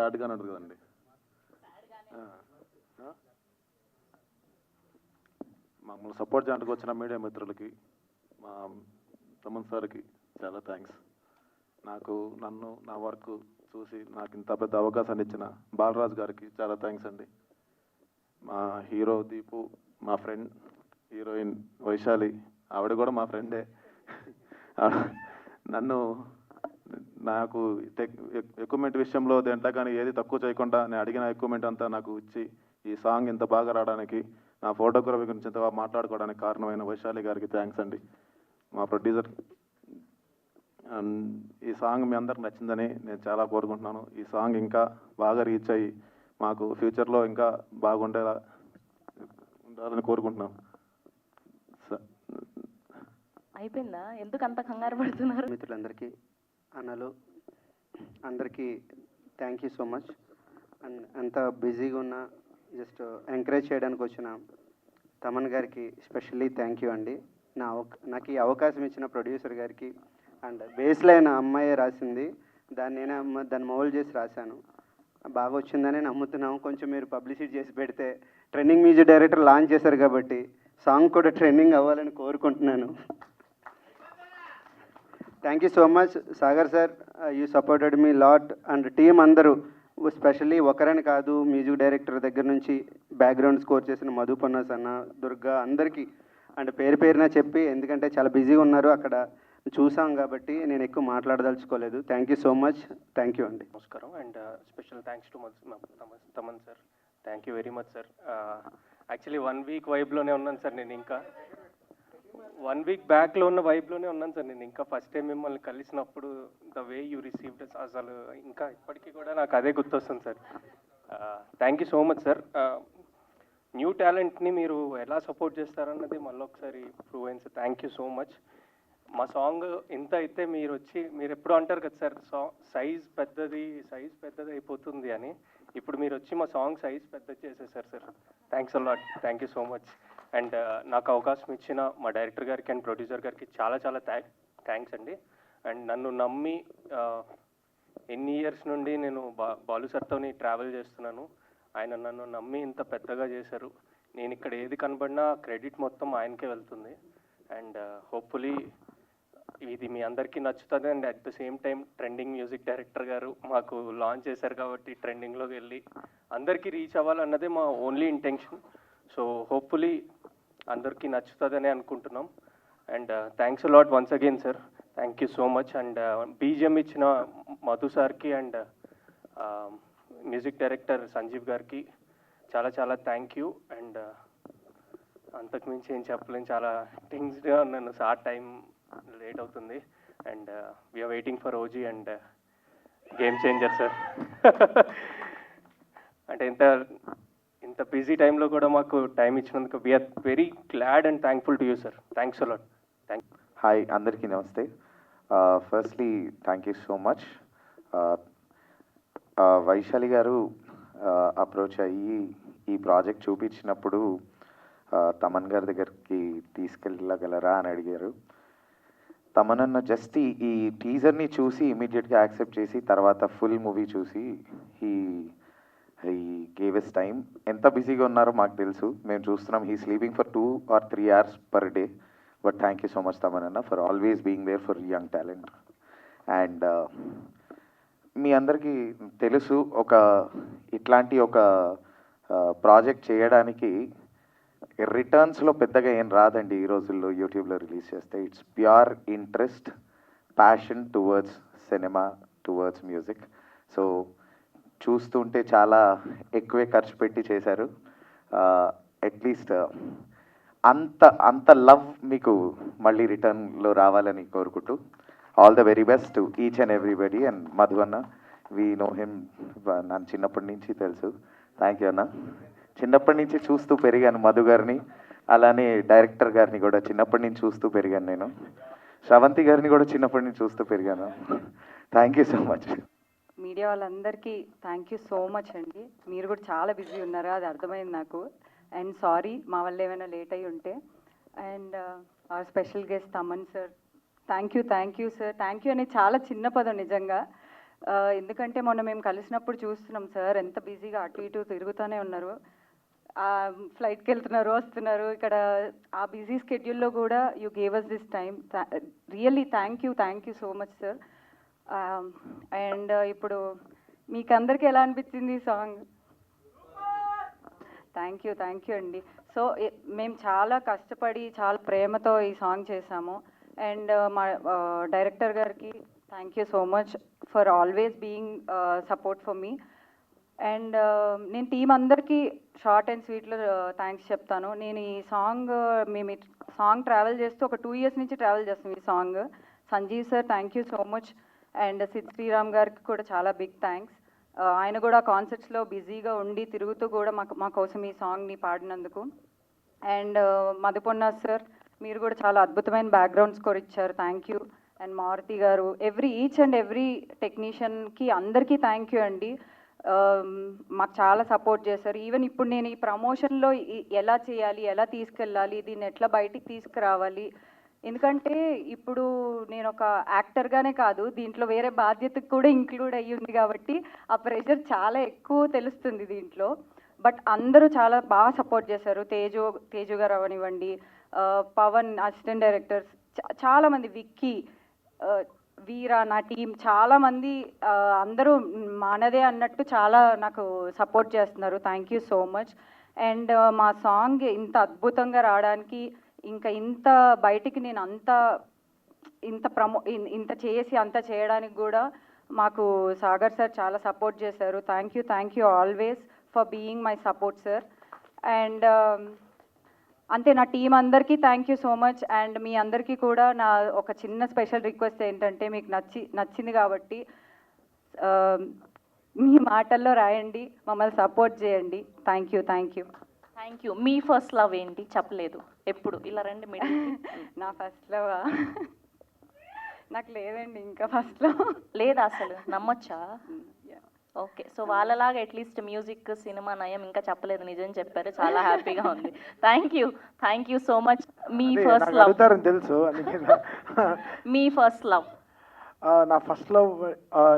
సాడ్గా ఉంటుంది కదండి. మమ్మల్ని సపోర్ట్ చేయడానికి వచ్చిన మీడియా మిత్రులకి, మా తమన్ సార్కి చాలా థ్యాంక్స్. నన్ను నా వర్క్ చూసి నాకు ఇంత పెద్ద అవకాశాన్ని ఇచ్చిన బాలరాజు గారికి చాలా థ్యాంక్స్ అండి. మా హీరో దీపు, మా ఫ్రెండ్ హీరోయిన్ వైశాలి, ఆవిడ కూడా మా ఫ్రెండే. నాకు ఎక్విప్మెంట్ విషయంలో దేంట్లో కానీ ఏది తక్కువ చేయకుండా నేను అడిగిన ఎక్విప్మెంట్ అంతా నాకు ఇచ్చి ఈ సాంగ్ ఇంత బాగా రావడానికి, నా ఫోటోగ్రఫీ గురించి ఇంత మాట్లాడుకోవడానికి కారణమైన వైశాలి గారికి థ్యాంక్స్ అండి. మా ప్రొడ్యూసర్. ఈ సాంగ్ మీ అందరికి నచ్చిందని నేను చాలా కోరుకుంటున్నాను. ఈ సాంగ్ ఇంకా బాగా రీచ్ అయ్యి మాకు ఫ్యూచర్లో ఇంకా ఉండాలని కోరుకుంటున్నాను. అయిపోయిందా? ఎందుకు అంత కంగారు పడుతున్నారు? మిత్రులందరికీ, అన్నలు అందరికీ thank you so much. And అంత బిజీగా ఉన్న జస్ట్ ఎంకరేజ్ చేయడానికి వచ్చిన తమన్ గారికి స్పెషల్లీ థ్యాంక్ యూ అండి. నాకు ఈ అవకాశం ఇచ్చిన ప్రొడ్యూసర్ గారికి. అండ్ బేస్ లైన్ అమ్మాయి రాసింది, దాన్ని మౌల్డ్ చేసి రాశాను. బాగా వచ్చిందని నమ్ముతున్నాము. కొంచెం మీరు పబ్లిసిటీ చేసి పెడితే, ట్రెండింగ్ మ్యూజిక్ డైరెక్టర్ లాంచ్ చేశారు కాబట్టి సాంగ్ కూడా ట్రెండింగ్ అవ్వాలని కోరుకుంటున్నాను. Thank you so much Sagar sir, you supported me lot. And team అందరూ, స్పెషల్లీ ఒకరని కాదు, మ్యూజిక్ డైరెక్టర్ దగ్గర నుంచి బ్యాక్గ్రౌండ్ స్కోర్ చేసిన మధుపన్నాస్ అన్న, దుర్గా, అందరికీ అండ్ పేరున చెప్పి, ఎందుకంటే చాలా బిజీగా ఉన్నారు అక్కడ చూసాం కాబట్టి నేను ఎక్కువ మాట్లాడదలుచుకోలేదు. Thank you so much. Thank you అండి. నమస్కారం. And special thanks to Thaman sir. Thank you very much sir. Actually 1 week వైబ్లోనే ఉన్నాను సార్. నేను ఇంకా 1 వీక్ బ్యాక్లో ఉన్న వైబ్లోనే ఉన్నాను సార్. నేను ఇంకా ఫస్ట్ టైం మిమ్మల్ని కలిసినప్పుడు ద వే యూ రిసీవ్డ్ అసలు ఇంకా ఇప్పటికీ కూడా నాకు అదే గుర్తొస్తుంది sir. Thank you so much sir. New టాలెంట్ని మీరు ఎలా సపోర్ట్ చేస్తారన్నది మళ్ళీ ఒకసారి ప్రూవ్ అయింది sir. Thank you so much. మా సాంగ్ ఇంత అయితే మీరు ఎప్పుడు అంటారు కదా సార్, సైజ్ పెద్దది అయిపోతుంది అని. ఇప్పుడు మీరు వచ్చి మా సాంగ్ సైజ్ పెద్దది చేసేసారు sir. Thanks a lot. Thank you so much. And నాకు అవకాశం ఇచ్చిన మా డైరెక్టర్ గారికి అండ్ ప్రొడ్యూసర్ గారికి చాలా చాలా థ్యాంక్స్ అండి. అండ్ నన్ను నమ్మి ఎన్ని ఇయర్స్ నుండి నేను బాలు సార్తోని ట్రావెల్ చేస్తున్నాను. ఆయన నన్ను నమ్మి ఇంత పెద్దగా చేశారు. నేను ఇక్కడ ఏది కనబడినా క్రెడిట్ మొత్తం ఆయనకే వెళ్తుంది. అండ్ హోప్ఫుల్లీ ఇది మీ అందరికీ నచ్చుతుంది. And at the same time trending music director గారు మాకు లాంచ్ చేశారు కాబట్టి ట్రెండింగ్లోకి వెళ్ళి అందరికీ రీచ్ అవ్వాలన్నదే మా ఓన్లీ ఇంటెన్షన్. సో హోప్ఫుల్లీ అందరికీ నచ్చుతుందని అనుకుంటున్నాం. And thanks lot once again sir. Thank you so much. And BGM ఇచ్చిన మధు సార్కి అండ్ మ్యూజిక్ డైరెక్టర్ సంజీవ్ గారికి చాలా చాలా థ్యాంక్ యూ. అండ్ అంతకుమించి ఏం చెప్పలేను, చాలా థింగ్స్గా ఉన్నాను సార్. టైం లేట్ అవుతుంది. And we are waiting for OG and game changer sir. అంటే ఇంత బిజీ టైంలో కూడా మాకు టైం ఇచ్చినందుకు we are very glad and thankful to you sir. Thanks a lot. Hi, అందరికీ నమస్తే. Firstly thank you so much. Vaishali garu approach అయ్యి ఈ ప్రాజెక్ట్ చూపించినప్పుడు తమన్ గారి దగ్గరికి తీసుకెళ్ళగలరా అని అడిగారు. తమన్ అన్న జస్ట్ ఈ టీజర్ని చూసి ఇమీడియట్గా యాక్సెప్ట్ చేసి తర్వాత ఫుల్ మూవీ చూసి హీ గేవ్ ఎస్ టైం. ఎంత బిజీగా ఉన్నారో మాకు తెలుసు, మేము చూస్తున్నాం. He sleeping for 2 or 3 hours per day. But thank you so much Thaman అన్న for always being there for young talent. And మీ అందరికీ తెలుసు, ఇట్లాంటి ఒక ప్రాజెక్ట్ చేయడానికి రిటర్న్స్లో పెద్దగా ఏం రాదండి ఈ రోజుల్లో. యూట్యూబ్లో రిలీజ్ చేస్తే it's pure interest, passion towards cinema, towards music. So చూస్తుంటే చాలా ఎక్కువే ఖర్చు పెట్టి చేశారు. అట్లీస్ట్ అంత లవ్ మీకు మళ్ళీ రిటర్న్లో రావాలని కోరుకుంటూ all the very best to each and everybody. And Madhu అన్న, వీ నో హిమ్, నన్ను చిన్నప్పటి నుంచి తెలుసు. థ్యాంక్ యూ అన్న. చిన్నప్పటి నుంచి చూస్తూ పెరిగాను మధు గారిని, అలానే డైరెక్టర్ గారిని కూడా చిన్నప్పటి నుంచి చూస్తూ పెరిగాను. నేను శ్రవంతి గారిని కూడా చిన్నప్పటి నుంచి చూస్తూ పెరిగాను. Thank you so much. Media వాళ్ళందరికీ థ్యాంక్ యూ సో మచ్ అండి. మీరు కూడా చాలా బిజీ ఉన్నారు, అది అర్థమైంది నాకు. అండ్ సారీ మా వల్ల ఏమైనా లేట్ అయ్యి ఉంటే. And hour special guest Thaman sir, thank you sir. Thank you అనేది చాలా చిన్న పదం నిజంగా. ఎందుకంటే మొన్న మేము కలిసినప్పుడు చూస్తున్నాం సార్ ఎంత బిజీగా అటు ఇటు తిరుగుతూనే ఉన్నారు. ఫ్లైట్కి వెళ్తున్నారు, వస్తున్నారు. ఇక్కడ ఆ బిజీ స్కెడ్యూల్లో కూడా you gave us this time. Really thank you so much sir. And ఇప్పుడు మీకు అందరికీ ఎలా అనిపించింది ఈ సాంగ్? థ్యాంక్ యూ అండి. సో మేము చాలా కష్టపడి చాలా ప్రేమతో ఈ సాంగ్ చేశాము. అండ్ మా డైరెక్టర్ గారికి thank you so much for always being support for me. And నేను టీం అందరికీ షార్ట్ అండ్ స్వీట్లో థ్యాంక్స్ చెప్తాను. నేను ఈ సాంగ్ మేము సాంగ్ ట్రావెల్ చేస్తూ ఒక 2 years నుంచి ట్రావెల్ చేస్తాం ఈ song. Sanjeev sir thank you so much. And Sid Sriram గారికి కూడా చాలా బిగ్ థ్యాంక్స్. ఆయన కూడా కాన్సర్ట్స్లో బిజీగా ఉండి తిరుగుతూ కూడా మా కోసం ఈ సాంగ్ని పాడినందుకు. అండ్ మధుపొన్న సార్ మీరు కూడా చాలా అద్భుతమైన బ్యాక్గ్రౌండ్ స్కోర్ ఇచ్చారు, థ్యాంక్ యూ. అండ్ మారుతి గారు, ఈచ్ అండ్ ఎవ్రీ టెక్నీషియన్కి అందరికీ థ్యాంక్ యూ అండి. మాకు చాలా సపోర్ట్ చేశారు. ఈవెన్ ఇప్పుడు నేను ఈ ప్రమోషన్లో ఎలా చేయాలి, ఎలా తీసుకెళ్ళాలి, దీన్ని ఎట్లా బయటికి తీసుకురావాలి, ఎందుకంటే ఇప్పుడు నేను ఒక యాక్టర్గానే కాదు దీంట్లో వేరే బాధ్యతకు కూడా ఇంక్లూడ్ అయ్యి ఉంది కాబట్టి ఆ ప్రెషర్ చాలా ఎక్కువ తెలుస్తుంది దీంట్లో. బట్ అందరూ చాలా బాగా సపోర్ట్ చేశారు. తేజు గారు అవనివ్వండి, పవన్ అసిస్టెంట్ డైరెక్టర్స్, చాలామంది, విక్కీ, వీరా, నా టీం చాలామంది అందరూ మనదే అన్నట్టు చాలా నాకు సపోర్ట్ చేస్తున్నారు. Thank you so much. And మా సాంగ్ ఇంత అద్భుతంగా రావడానికి, ఇంకా ఇంత బయటికి నేను ఇంత చేసి అంత చేయడానికి కూడా మాకు సాగర్ సార్ చాలా సపోర్ట్ చేశారు. Thank you always for being my support sir. And అంతే, నా టీం అందరికీ thank you so much. And మీ అందరికీ కూడా నా ఒక చిన్న స్పెషల్ రిక్వెస్ట్ ఏంటంటే, మీకు నచ్చింది కాబట్టి మీ మాటల్లో రాయండి, మమ్మల్ని సపోర్ట్ చేయండి. Thank you. Me first love ఏంటి చెప్పలేదు ఎప్పుడు? ఇలా రండి మీరు. నా ఫస్ట్ లవ్ నాకు లేదండి, ఇంకా ఫస్ట్ లవ్ లేదా అసలు? నమ్మొచ్చా? ఓకే, సో వాళ్ళలాగా అట్లీస్ట్ మ్యూజిక్, సినిమా నయం ఇంకా చెప్పలేదు, నిజం చెప్పారు, చాలా హ్యాపీగా ఉంది. Thank you so much. Me first love తెలుసు. మీ ఫస్ట్ లవ్? నా ఫస్ట్ లవ్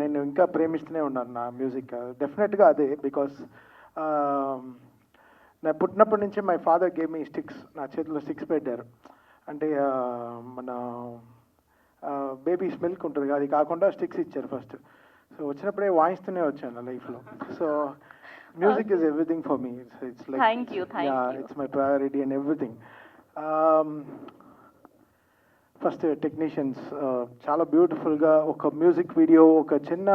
నేను ఇంకా ప్రేమిస్తూనే ఉన్నాను నా మ్యూజిక్, డెఫినెట్గా అదే. బికాస్ నేను పుట్టినప్పటి నుంచి my father gave me sticks, నా చేతిలో స్టిక్స్ పెట్టారు. అంటే మన బేబీస్ మిల్క్ ఉంటుంది, అది కాకుండా స్టిక్స్ ఇచ్చారు ఫస్ట్. సో వచ్చినప్పుడే వాయిస్తూనే వచ్చాను లైఫ్లో. So music is everything for me. It's like it's my priority and everything. First technicians చాలా బ్యూటిఫుల్గా ఒక మ్యూజిక్ వీడియో, ఒక చిన్న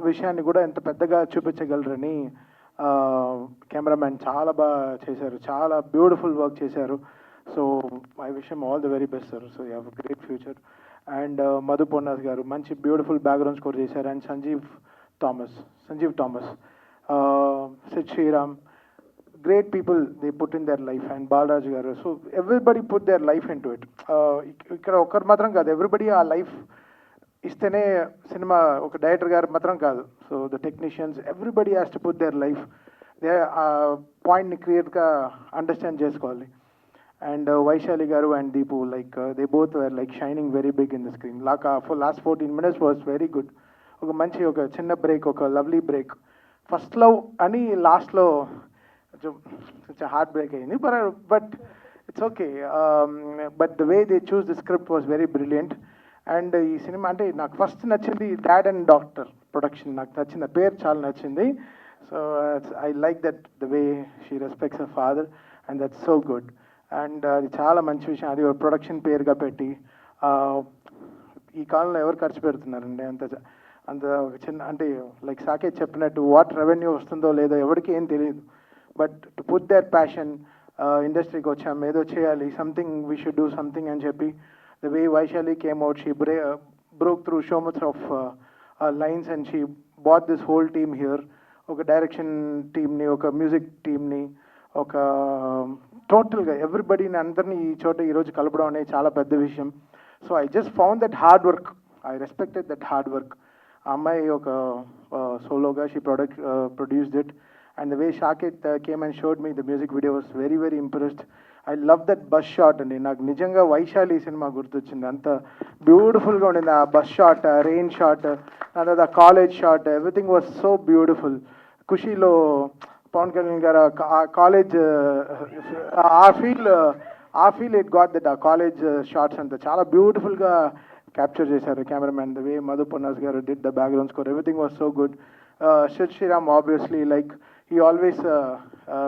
విషయాన్ని కూడా ఎంత పెద్దగా చూపించగలరని కెమెరామ్యాన్ చాలా బాగా చేశారు, చాలా బ్యూటిఫుల్ వర్క్ చేశారు. So I wish him all the very best sir. So you have a great future. And Madhu Ponnas గారు మంచి బ్యూటిఫుల్ బ్యాక్గ్రౌండ్ స్కోర్ చేశారు. And Sanjeev Thomas, Sid Sriram, great people they put in their life, and Balaraj garu. So everybody put their life into it. ikkada okkaru matram kaadu, everybody aa life istene cinema oka director garu matram kaadu. So the technicians, everybody has to put their life, they point ni create ga understand chesukovali. And Vaishali garu and Deepu, like they both were like shining very big in the screen. Like for last 14 minutes was very good. Oka manchi oka chinna break, oka lovely break. First love ani last lo such a heartbreak అయింది, but it's okay. But the way they choose the script was very brilliant. And ఈ cinema అంటే నాకు first నచ్చింది dad and doctor production, నాకు నచ్చింది, పేరు చాలా నచ్చింది. So I like that the way she respects her father, and that's so good. And అది చాలా మంచి విషయం, అది ఒక ప్రొడక్షన్ పేరుగా పెట్టి. ఈ కాలంలో ఎవరు ఖర్చు పెడుతున్నారండి అంత ఒక చిన్న, అంటే లైక్ సాకేత్ చెప్పినట్టు వాట్ రెవెన్యూ వస్తుందో లేదో ఎవరికి ఏం తెలియదు. But to put there passion, ఇండస్ట్రీకి వచ్చాం ఏదో చేయాలి, something we should do something అని చెప్పి, the way Vaishali came out, she broke through so much of lines and she bought this whole team here. ఒక డైరెక్షన్ టీమ్ని, ఒక మ్యూజిక్ టీమ్ని, ఒక టోటల్గా ఎవ్రీబడీని అందరినీ ఈ చోట ఈరోజు కలపడం అనేది చాలా పెద్ద విషయం. So I just found that hard work, I respected that hard work. ఆ అమ్మాయి ఒక సోలోగా she produced it. And the way Saket came and showed me the music video was very, very impressed. I love that bus shot అండి. నాకు నిజంగా Vaishali cinema గుర్తొచ్చింది. అంత బ్యూటిఫుల్గా ఉండింది ఆ బస్ షాట్, రెయిన్ షాట్, తర్వాత college shot, everything was so beautiful. ఖుషీలో పవన్ కళ్యాణ్ గారు ఆ కాలేజ్ ఆ ఫీల్ ఇట్ గాట్ దట్ ఆ కాలేజ్ షాట్స్ అంతా చాలా బ్యూటిఫుల్గా క్యాప్చర్ చేశారు cameramen. The way Madhu Ponnas గారు did the background score, everything was so good. Sid Sriram obviously like he always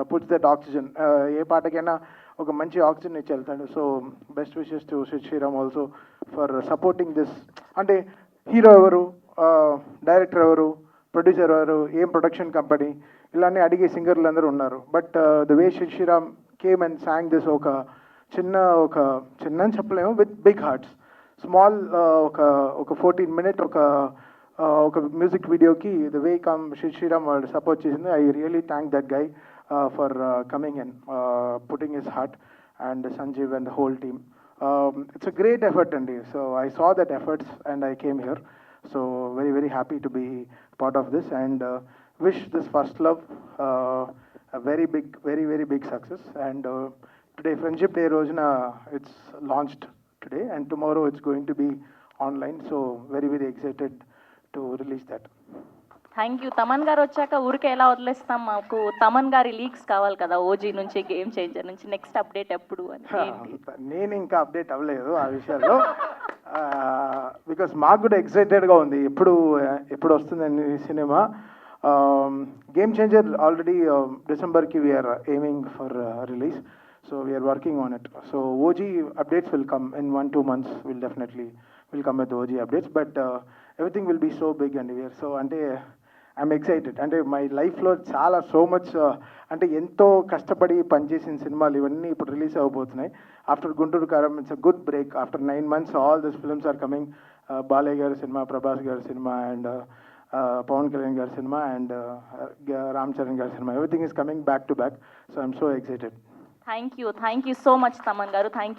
puts that oxygen. ఏ పాటకైనా ఒక మంచి ఆక్సిజన్ ఇచ్చి వెళ్తాడు. So best wishes to Sid Sriram also for supporting this. అంటే హీరో ఎవరు, డైరెక్టర్ ఎవరు, ప్రొడ్యూసర్ ఎవరు, ఏం ప్రొడక్షన్ కంపెనీ, ఇలానే అడిగే సింగర్లు అందరూ ఉన్నారు. But the way Sid Sriram came and song this ఒక చిన్న అని చెప్పలేము, విత్ బిగ్ హార్ట్స్. స్మాల్ ఒక 14 minute ఒక మ్యూజిక్ వీడియోకి ద వే సిద్ శ్రీరామ్ వాడు సపోర్ట్ చేసింది. I really thank that guy for coming and putting his heart, and Sanjeev and the whole team. It's a great effort అండి. So I saw that efforts and I came here. So very, very happy to be part of this, and wish this First Love a very big, very, very big success. And today, Friendship Day రోజున it's launched today, and tomorrow it's going to be online. So very, very excited to release that. Thank you. Thaman గారు వచ్చాక ఊరికే ఎలా వదిలేస్తాం, మాకు తమన్ గారి leaks కావాలి కదా, ఓజీ నుంచి, గేమ్ చేంజర్ నుంచి, నెక్స్ట్ అప్డేట్ ఎప్పుడు అని. నేను ఇంకా అప్డేట్ అవ్వలేదు ఆ విషయాల్లో, బికాస్ మాకు కూడా ఎక్సైటెడ్గా ఉంది ఎప్పుడు వస్తుందని సినిమా. గేమ్ చేంజర్ ఆల్రెడీ డిసెంబర్కి we're aiming for release. So we are working on it. So OG updates will come in 1-2 months. We'll definitely come with OG updates. But everything will be so big, and we are so, ante I'm excited. Ante my life lo chaala so much ante ento kastapadi panchesin cinemalu ivanni ippudu release avabothunayi. After Guntur Karam, it's a good break. After 9 months, all these films are coming. Balay garu cinema, Prabhas garu cinema, and Pawan Kalyan garu cinema, and Ram Charan garu cinema. Everything is coming back to back. So I'm so excited. Thank you so much Thaman గారు. Thank